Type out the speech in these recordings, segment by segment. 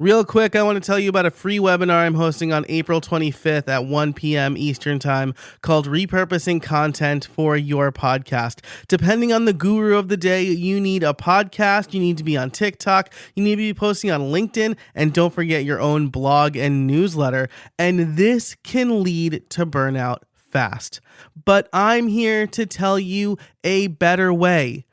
Real quick, I want to tell you about a free webinar I'm hosting on April 25th at 1 p.m. Eastern Time called Repurposing Content for Your Podcast. Depending on the guru of the day, you need a podcast, you need to be on TikTok, you need to be posting on LinkedIn, and don't forget your own blog and newsletter. And this can lead to burnout fast. But I'm here to tell you a better way.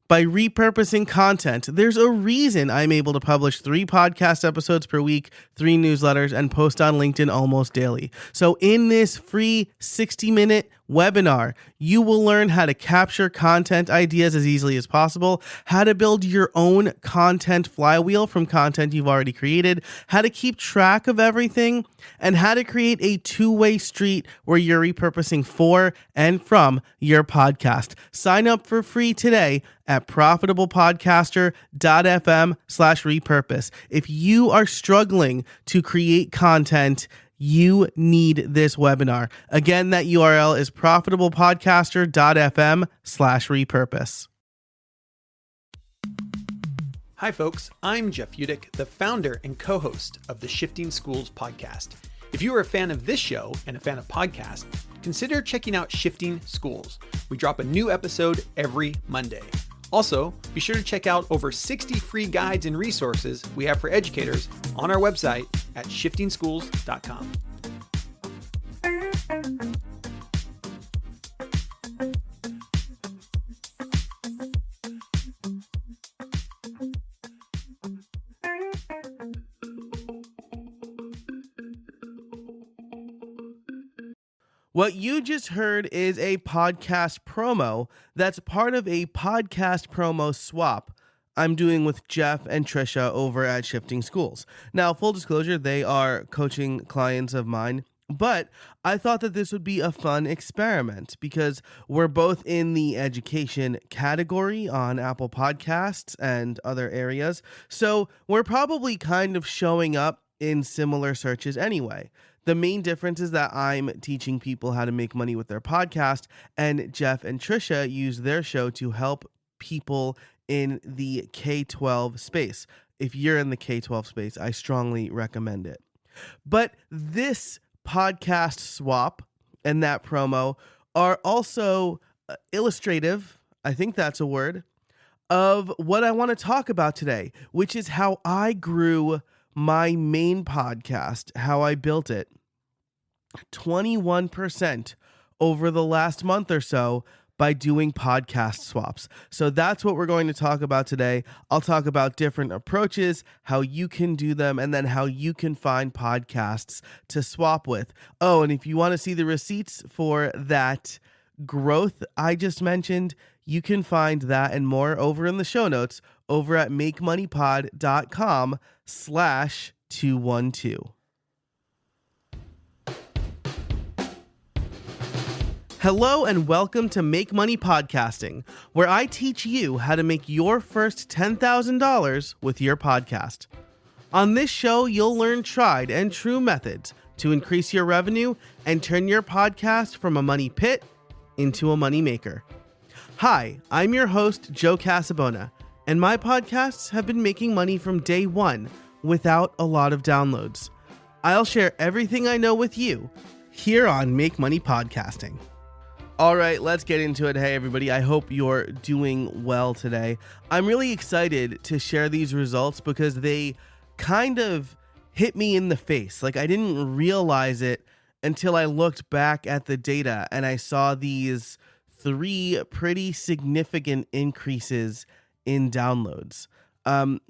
By repurposing content, there's a reason I'm able to publish 3 podcast episodes per week, 3 newsletters, and post on LinkedIn almost daily. So in this free 60-minute webinar, you will learn how to capture content ideas as easily as possible, how to build your own content flywheel from content you've already created, how to keep track of everything, and how to create a two-way street where you're repurposing for and from your podcast. Sign up for free today at profitablepodcaster.fm/repurpose. If you are struggling to create content, you need this webinar. Again, that URL is profitablepodcaster.fm/repurpose. Hi, folks. I'm Jeff Udick, the founder and co-host of the Shifting Schools podcast. If you are a fan of this show and a fan of podcasts, consider checking out Shifting Schools. We drop a new episode every Monday. Also, be sure to check out over 60 free guides and resources we have for educators on our website at shiftingschools.com. What you just heard is a podcast promo that's part of a podcast promo swap I'm doing with Jeff and Trisha over at Shifting Schools. Now, full disclosure, they are coaching clients of mine, but I thought that this would be a fun experiment because we're both in the education category on Apple Podcasts and other areas. So we're probably kind of showing up in similar searches anyway. The main difference is that I'm teaching people how to make money with their podcast, and Jeff and Trisha use their show to help people in the K-12 space. If you're in the K-12 space, I strongly recommend it. But this podcast swap and that promo are also illustrative, I think that's a word, of what I want to talk about today, which is how I grew my main podcast, how I built it 21% over the last month or so by doing podcast swaps. So that's what we're going to talk about today. I'll talk about different approaches, how you can do them, and then how you can find podcasts to swap with. Oh, and if you want to see the receipts for that growth I just mentioned, you can find that and more over in the show notes over at makemoneypod.com/212. Hello and welcome to Make Money Podcasting, where I teach you how to make your first $10,000 with your podcast. On this show, you'll learn tried and true methods to increase your revenue and turn your podcast from a money pit into a money maker. Hi, I'm your host, Joe Casabona, and my podcasts have been making money from day one without a lot of downloads. I'll share everything I know with you here on Make Money Podcasting. All right, let's get into it. Hey, everybody. I hope you're doing well today. I'm really excited to share these results because they kind of hit me in the face. Like, I didn't realize it until I looked back at the data and I saw these 3 pretty significant increases in downloads.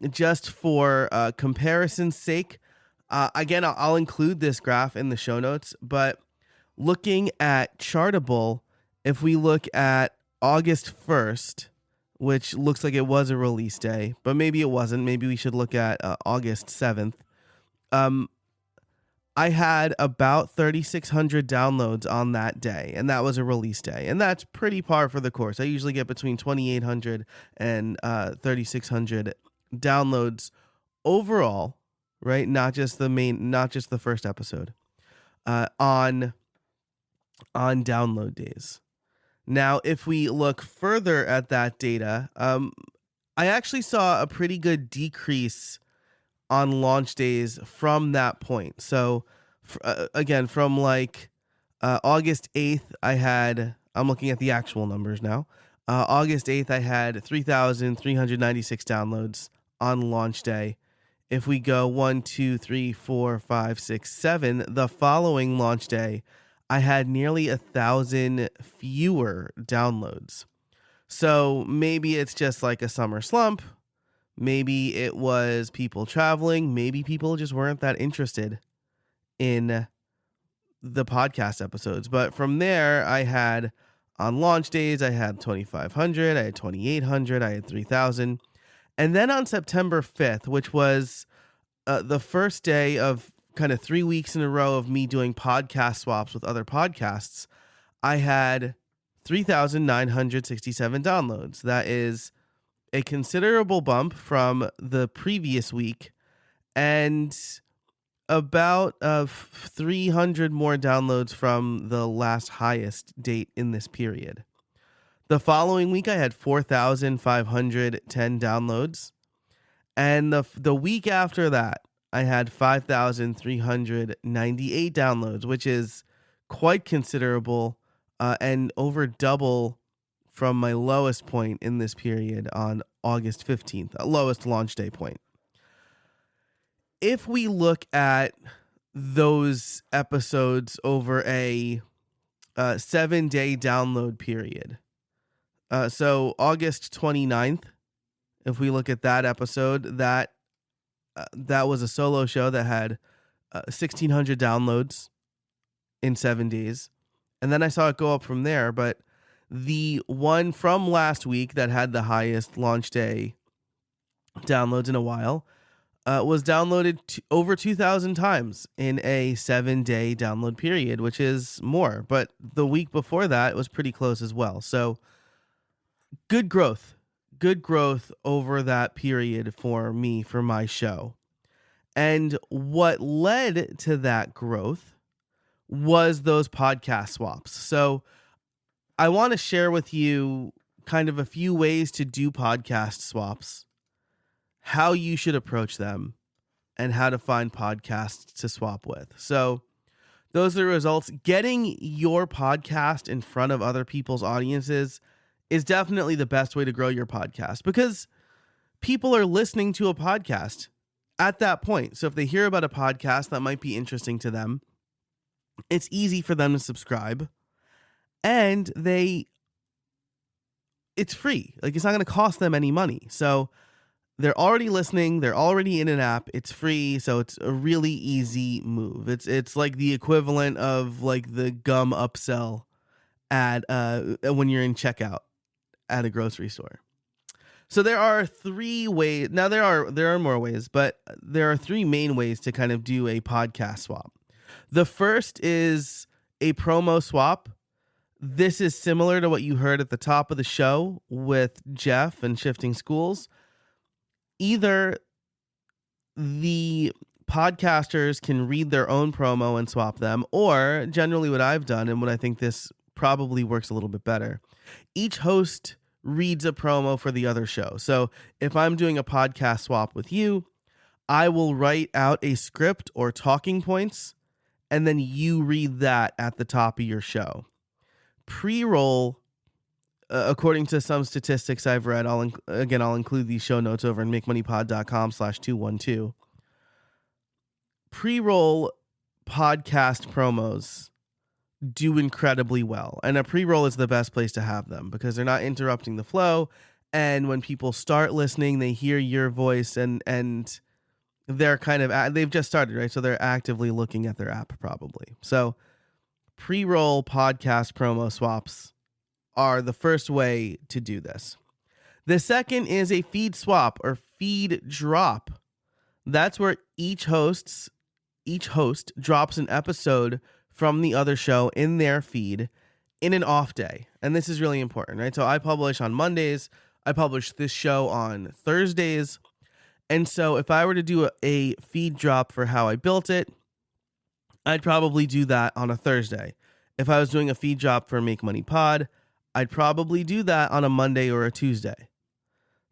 Just for comparison's sake, again, I'll include this graph in the show notes, but looking at Chartable, if we look at August 1st, which looks like it was a release day, but maybe it wasn't. Maybe we should look at August 7th. I had about 3,600 downloads on that day, and that was a release day. And that's pretty par for the course. I usually get between 2,800 and 3,600 downloads overall, right? Not just the first episode, on download days. Now, if we look further at that data, I actually saw a pretty good decrease on launch days from that point. So again, from like August 8th, I'm looking at the actual numbers now. August 8th, I had 3,396 downloads on launch day. If we go 1, 2, 3, 4, 5, 6, 7, the following launch day, I had nearly 1,000 fewer downloads. So maybe it's just like a summer slump. Maybe it was people traveling. Maybe people just weren't that interested in the podcast episodes. But from there, I had on launch days, I had 2,500, I had 2,800, I had 3,000. And then on September 5th, which was the first day of kind of 3 weeks in a row of me doing podcast swaps with other podcasts, I had 3,967 downloads. That is a considerable bump from the previous week and about 300 more downloads from the last highest date in this period. The following week, I had 4,510 downloads. And the week after that, I had 5,398 downloads, which is quite considerable and over double from my lowest point in this period on August 15th, lowest launch day point. If we look at those episodes over a 7-day download period, so August 29th, if we look at that episode, that was a solo show that had 1,600 downloads in 7 days. And then I saw it go up from there. But the one from last week that had the highest launch day downloads in a while was downloaded over 2,000 times in a 7-day download period, which is more. But the week before that was pretty close as well. So good growth over that period for me, for my show. And what led to that growth was those podcast swaps. So I want to share with you kind of a few ways to do podcast swaps, how you should approach them, and how to find podcasts to swap with. So those are the results. Getting your podcast in front of other people's audiences is definitely the best way to grow your podcast, because people are listening to a podcast at that point. So if they hear about a podcast that might be interesting to them, it's easy for them to subscribe, and it's free. Like, it's not going to cost them any money. So they're already listening. They're already in an app. It's free. So it's a really easy move. It's like the equivalent of like the gum upsell at when you're in checkout at a grocery store. So there are 3 ways. Now there are more ways, but there are 3 main ways to kind of do a podcast swap. The first is a promo swap. This is similar to what you heard at the top of the show with Jeff and Shifting Schools. Either the podcasters can read their own promo and swap them, or generally what I've done, and what I think this probably works a little bit better, each host reads a promo for the other show. So if I'm doing a podcast swap with you, I will write out a script or talking points, and then you read that at the top of your show. Pre-roll, according to some statistics I've read, I'll include these show notes over in makemoneypod.com/212. Pre-roll podcast promos do incredibly well. And a pre-roll is the best place to have them because they're not interrupting the flow. And when people start listening, they hear your voice and they're kind of, they've just started, right? So they're actively looking at their app probably. So pre-roll podcast promo swaps are the first way to do this. The second is a feed swap or feed drop. That's where each host drops an episode from the other show in their feed in an off day. And this is really important, right? So I publish on Mondays. I publish this show on Thursdays. And so if I were to do a feed drop for how I built it, I'd probably do that on a Thursday. If I was doing a feed drop for Make Money Pod, I'd probably do that on a Monday or a Tuesday.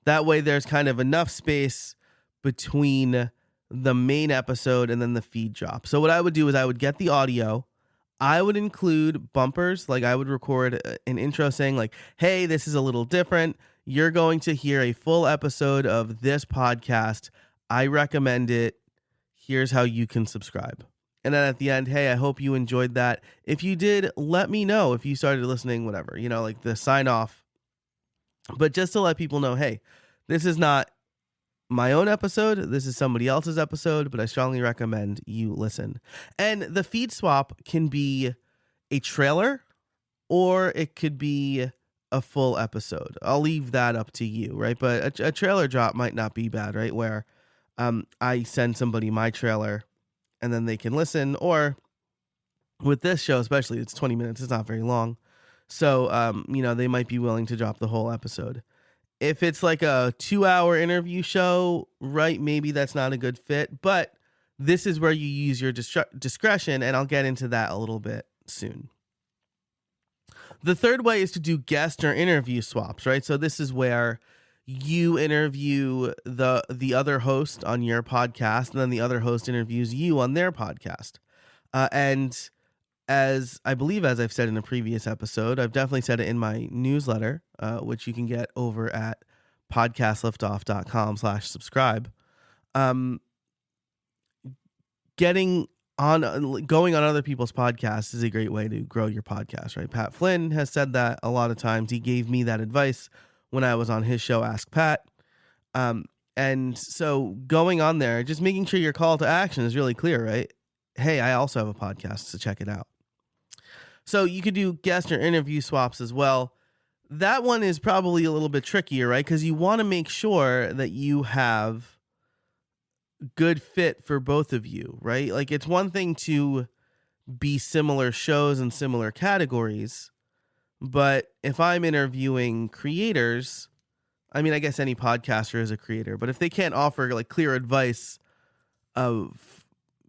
That way there's kind of enough space between the main episode and then the feed drop. So what I would do is I would get the audio. I would include bumpers. Like I would record an intro saying like, hey, this is a little different. You're going to hear a full episode of this podcast. I recommend it. Here's how you can subscribe. And then at the end, hey, I hope you enjoyed that. If you did, let me know if you started listening, whatever, like the sign off. But just to let people know, hey, this is not my own episode. This is somebody else's episode, but I strongly recommend you listen. And the feed swap can be a trailer or it could be a full episode. I'll leave that up to you, right? But a trailer drop might not be bad, right? Where I send somebody my trailer and then they can listen. Or with this show, especially, it's 20 minutes. It's not very long. So, they might be willing to drop the whole episode. If it's like a 2-hour interview show, right, maybe that's not a good fit. But this is where you use your discretion, and I'll get into that a little bit soon. The third way is to do guest or interview swaps, right? So this is where you interview the other host on your podcast, and then the other host interviews you on their podcast. And as I've said in a previous episode, I've definitely said it in my newsletter, which you can get over at podcastliftoff.com/subscribe. Going on other people's podcasts is a great way to grow your podcast, right? Pat Flynn has said that a lot of times. He gave me that advice when I was on his show, Ask Pat. And so going on there, just making sure your call to action is really clear, right? Hey, I also have a podcast, so check it out. So you could do guest or interview swaps as well. That one is probably a little bit trickier, right? Because you want to make sure that you have good fit for both of you, right? Like it's one thing to be similar shows and similar categories, but if I'm interviewing creators, I mean, I guess any podcaster is a creator, but if they can't offer like clear advice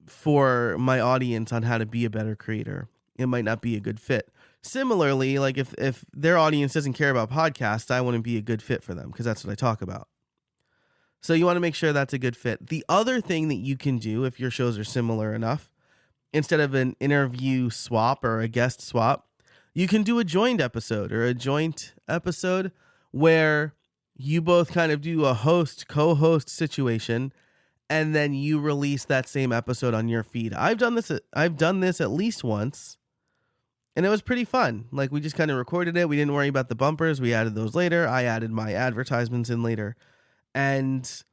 for my audience on how to be a better creator, it might not be a good fit. Similarly, like if their audience doesn't care about podcasts, I wouldn't be a good fit for them because that's what I talk about. So you want to make sure that's a good fit. The other thing that you can do if your shows are similar enough, instead of an interview swap or a guest swap, you can do a joint episode where you both kind of do a co-host situation, and then you release that same episode on your feed. I've done this at least once, and it was pretty fun. Like we just kind of recorded it. We didn't worry about the bumpers. We added those later. I added my advertisements in later, and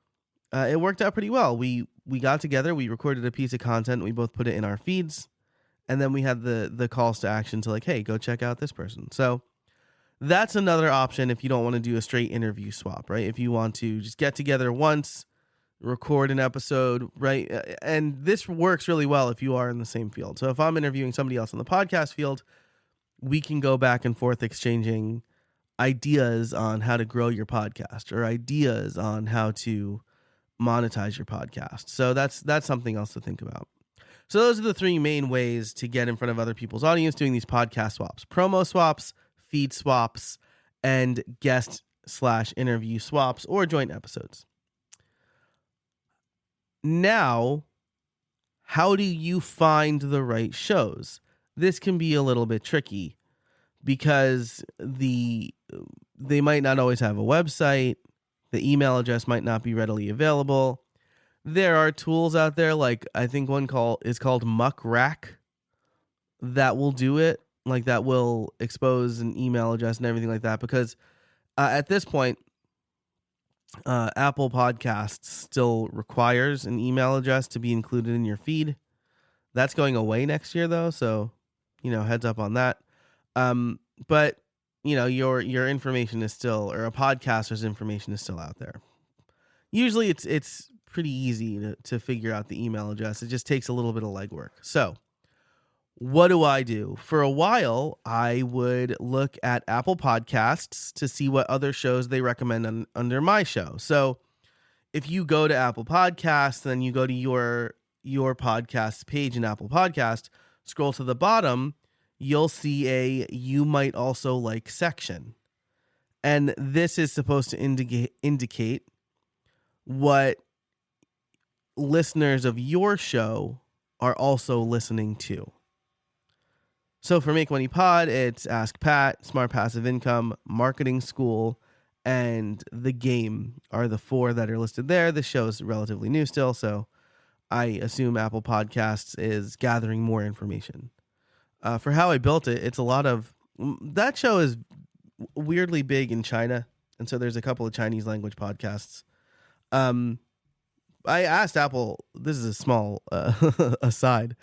it worked out pretty well. We got together. We recorded a piece of content. We both put it in our feeds, and then we had the calls to action to like, hey, go check out this person. So that's another option if you don't want to do a straight interview swap, right? If you want to just get together once, record an episode, right? And this works really well if you are in the same field. So if I'm interviewing somebody else in the podcast field, we can go back and forth exchanging ideas on how to grow your podcast or ideas on how to monetize your podcast. So that's something else to think about. So those are the three main ways to get in front of other people's audience doing these podcast swaps: promo swaps, feed swaps, and guest/interview swaps or joint episodes. Now, how do you find the right shows? This can be a little bit tricky because they might not always have a website. The email address might not be readily available. There are tools out there, like I think one is called Muck Rack, that will do it. Like that will expose an email address and everything like that. Because at this point, Apple Podcasts still requires an email address to be included in your feed. That's going away next year, though. So, heads up on that. But your information is still, or a podcaster's information is still out there. Usually it's pretty easy to figure out the email address. It just takes a little bit of legwork. So what do I do? For a while, I would look at Apple Podcasts to see what other shows they recommend under my show. So if you go to Apple Podcasts, then you go to your podcast page in Apple Podcast, scroll to the bottom, you'll see a "you might also like" section. And this is supposed to indicate what listeners of your show are also listening to. So for Make Money Pod, it's Ask Pat, Smart Passive Income, Marketing School, and The Game are the 4 that are listed there. This show is relatively new still, so I assume Apple Podcasts is gathering more information. For how I built it, it's a lot of... That show is weirdly big in China, and so there's a couple of Chinese language podcasts. I asked Apple, this is a small aside,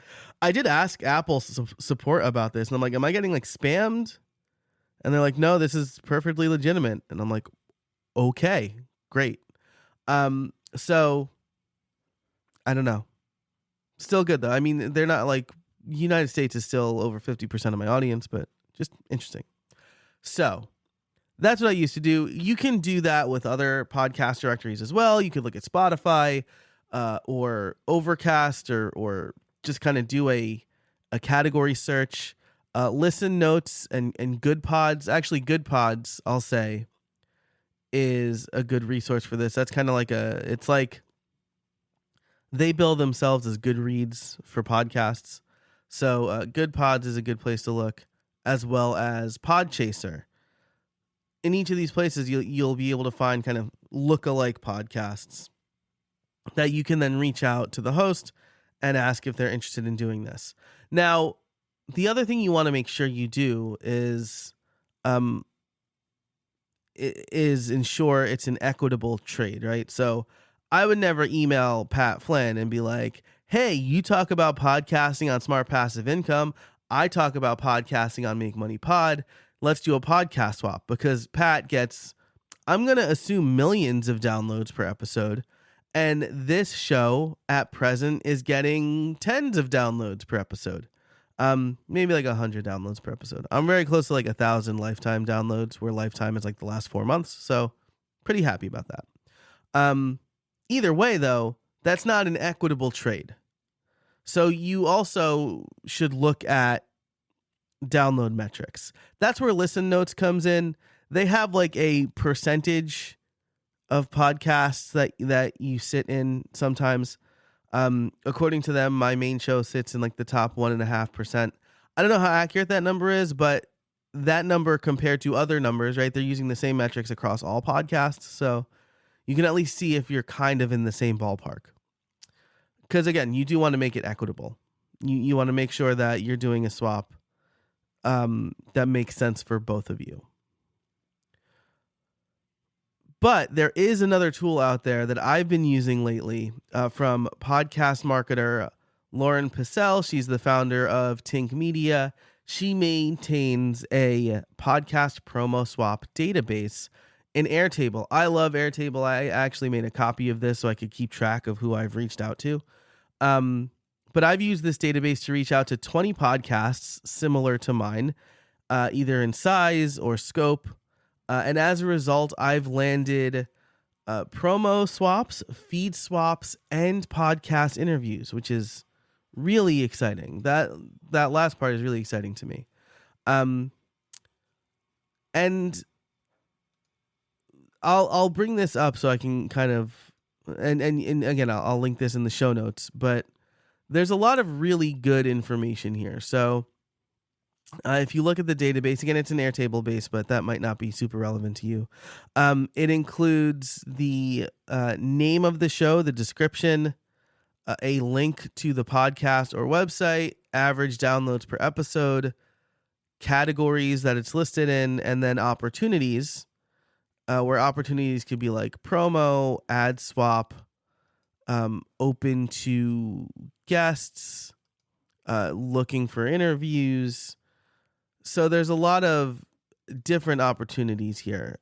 I did ask Apple support about this, and I'm like, am I getting like spammed? And they're like, no, this is perfectly legitimate. And I'm like, okay, great. So I don't know. Still good though. I mean, they're not like, United States is still over 50% of my audience, but just interesting. So that's what I used to do. You can do that with other podcast directories as well. You could look at Spotify or Overcast or just kind of do a category search. Listen Notes and Good Pods. Actually, Good Pods, I'll say, is a good resource for this. That's kind of like it's like they bill themselves as Goodreads for podcasts. So Good Pods is a good place to look, as well as Podchaser. In each of these places, you'll be able to find kind of look-alike podcasts that you can then reach out to the host and ask if they're interested in doing this. Now, the other thing you want to make sure you do is ensure it's an equitable trade, right? So I would never email Pat Flynn and be like, hey, you talk about podcasting on Smart Passive Income. I talk about podcasting on Make Money Pod. Let's do a podcast swap, because Pat gets, I'm going to assume, millions of downloads per episode. And this show at present is getting tens of downloads per episode. Maybe like 100 downloads per episode. I'm very close to like 1,000 lifetime downloads, where lifetime is like the last 4 months. So pretty happy about that. Either way though, that's not an equitable trade. So you also should look at download metrics. That's where Listen Notes comes in. They have like a percentage of podcasts that you sit in sometimes. According to them, my main show sits in like the top 1.5%. I don't know how accurate that number is, but that number compared to other numbers, right? They're using the same metrics across all podcasts. So you can at least see if you're kind of in the same ballpark. Because again, you do want to make it equitable. You want to make sure that you're doing a swap that makes sense for both of you. But there is another tool out there that I've been using lately from podcast marketer Lauren Pissell. She's the founder of Tink Media. She maintains a podcast promo swap database in Airtable. I love Airtable. I actually made a copy of this so I could keep track of who I've reached out to. But I've used this database to reach out to 20 podcasts similar to mine, either in size or scope. And as a result, I've landed promo swaps, feed swaps, and podcast interviews, which is really exciting. That last part is really exciting to me. And I'll bring this up so I can kind of, and again, I'll link this in the show notes, but there's a lot of really good information here. So if you look at the database, again, it's an Airtable base, but that might not be super relevant to you. It includes the name of the show, the description, a link to the podcast or website, average downloads per episode, categories that it's listed in, and then opportunities, where opportunities could be like promo, ad swap, open to guests, looking for interviews. So there's a lot of different opportunities here.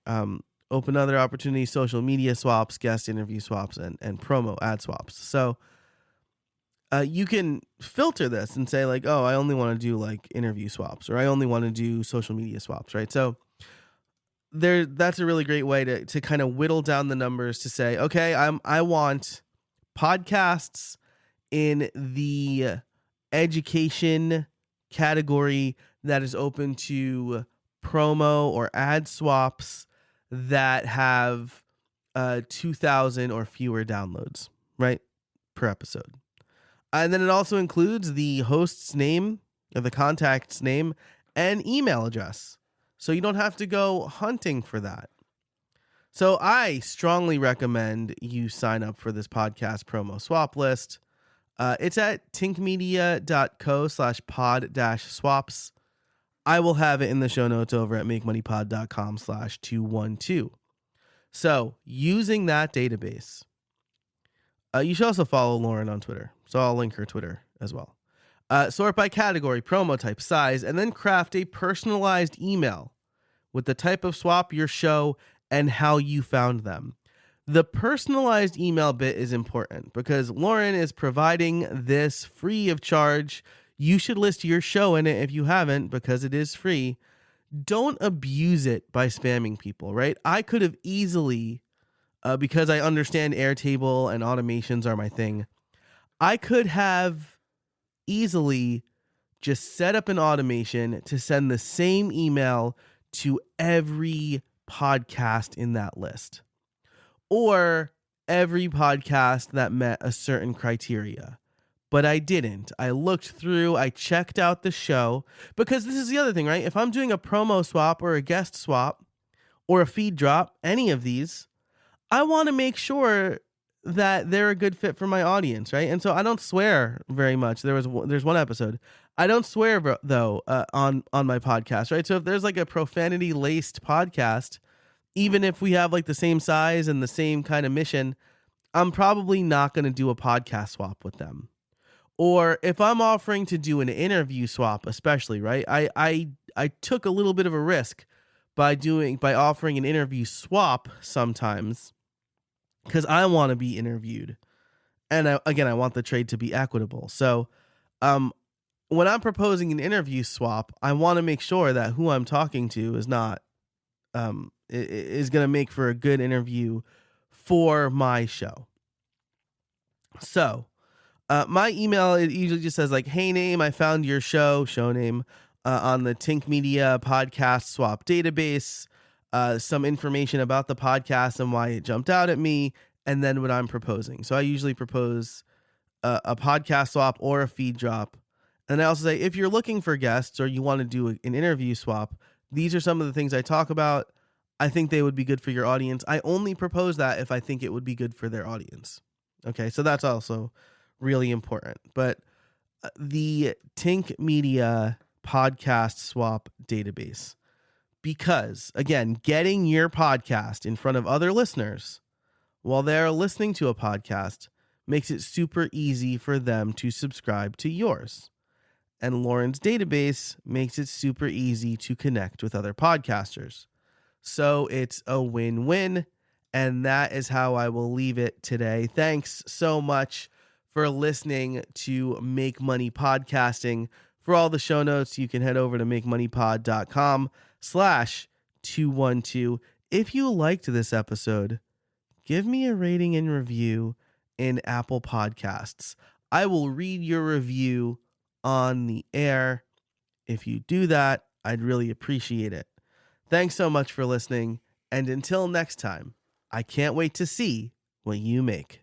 Open other opportunities, social media swaps, guest interview swaps, and promo ad swaps. So you can filter this and say like, oh, I only want to do like interview swaps, or I only want to do social media swaps, right? So that's a really great way to kind of whittle down the numbers to say, okay, I want podcasts in the education category that is open to promo or ad swaps that have 2,000 or fewer downloads, right, per episode. And then it also includes the host's name, or the contact's name, and email address. So you don't have to go hunting for that. So I strongly recommend you sign up for this podcast promo swap list. It's at tinkmedia.co/pod-swaps. I will have it in the show notes over at makemoneypod.com/212. So using that database, you should also follow Lauren on Twitter. So I'll link her Twitter as well. Sort by category, promo type, size, and then craft a personalized email with the type of swap, your show, and how you found them. The personalized email bit is important because Lauren is providing this free of charge. You should list your show in it if you haven't, because it is free. Don't abuse it by spamming people, right? I could have easily, because I understand Airtable and automations are my thing, I could have easily just set up an automation to send the same email to every podcast in that list, or every podcast that met a certain criteria. But I didn't. I looked through, I checked out the show, because this is the other thing, right? If I'm doing a promo swap or a guest swap or a feed drop, any of these, I want to make sure that they're a good fit for my audience, right? And so I don't swear very much. There's one episode. I don't swear though on my podcast, right? So if there's like a profanity laced podcast, even if we have like the same size and the same kind of mission, I'm probably not going to do a podcast swap with them. Or if I'm offering to do an interview swap, especially, right? I took a little bit of a risk by offering an interview swap sometimes, because I want to be interviewed. And I want the trade to be equitable. So when I'm proposing an interview swap, I want to make sure that who I'm talking to is not is going to make for a good interview for my show. So my email, it usually just says like, hey name, I found your show name on the Tink Media podcast swap database, some information about the podcast and why it jumped out at me, and then what I'm proposing. So I usually propose a podcast swap or a feed drop. And I also say, if you're looking for guests or you want to do an interview swap, these are some of the things I talk about. I think they would be good for your audience. I only propose that if I think it would be good for their audience. Okay, so that's also really important. But the Tink Media podcast swap database, because again, getting your podcast in front of other listeners while they're listening to a podcast makes it super easy for them to subscribe to yours. And Lauren's database makes it super easy to connect with other podcasters. So it's a win-win, and that is how I will leave it today. Thanks so much for listening to Make Money Podcasting. For all the show notes, you can head over to makemoneypod.com/212. If you liked this episode, give me a rating and review in Apple Podcasts. I will read your review on the air. If you do that, I'd really appreciate it. Thanks so much for listening, and until next time, I can't wait to see what you make.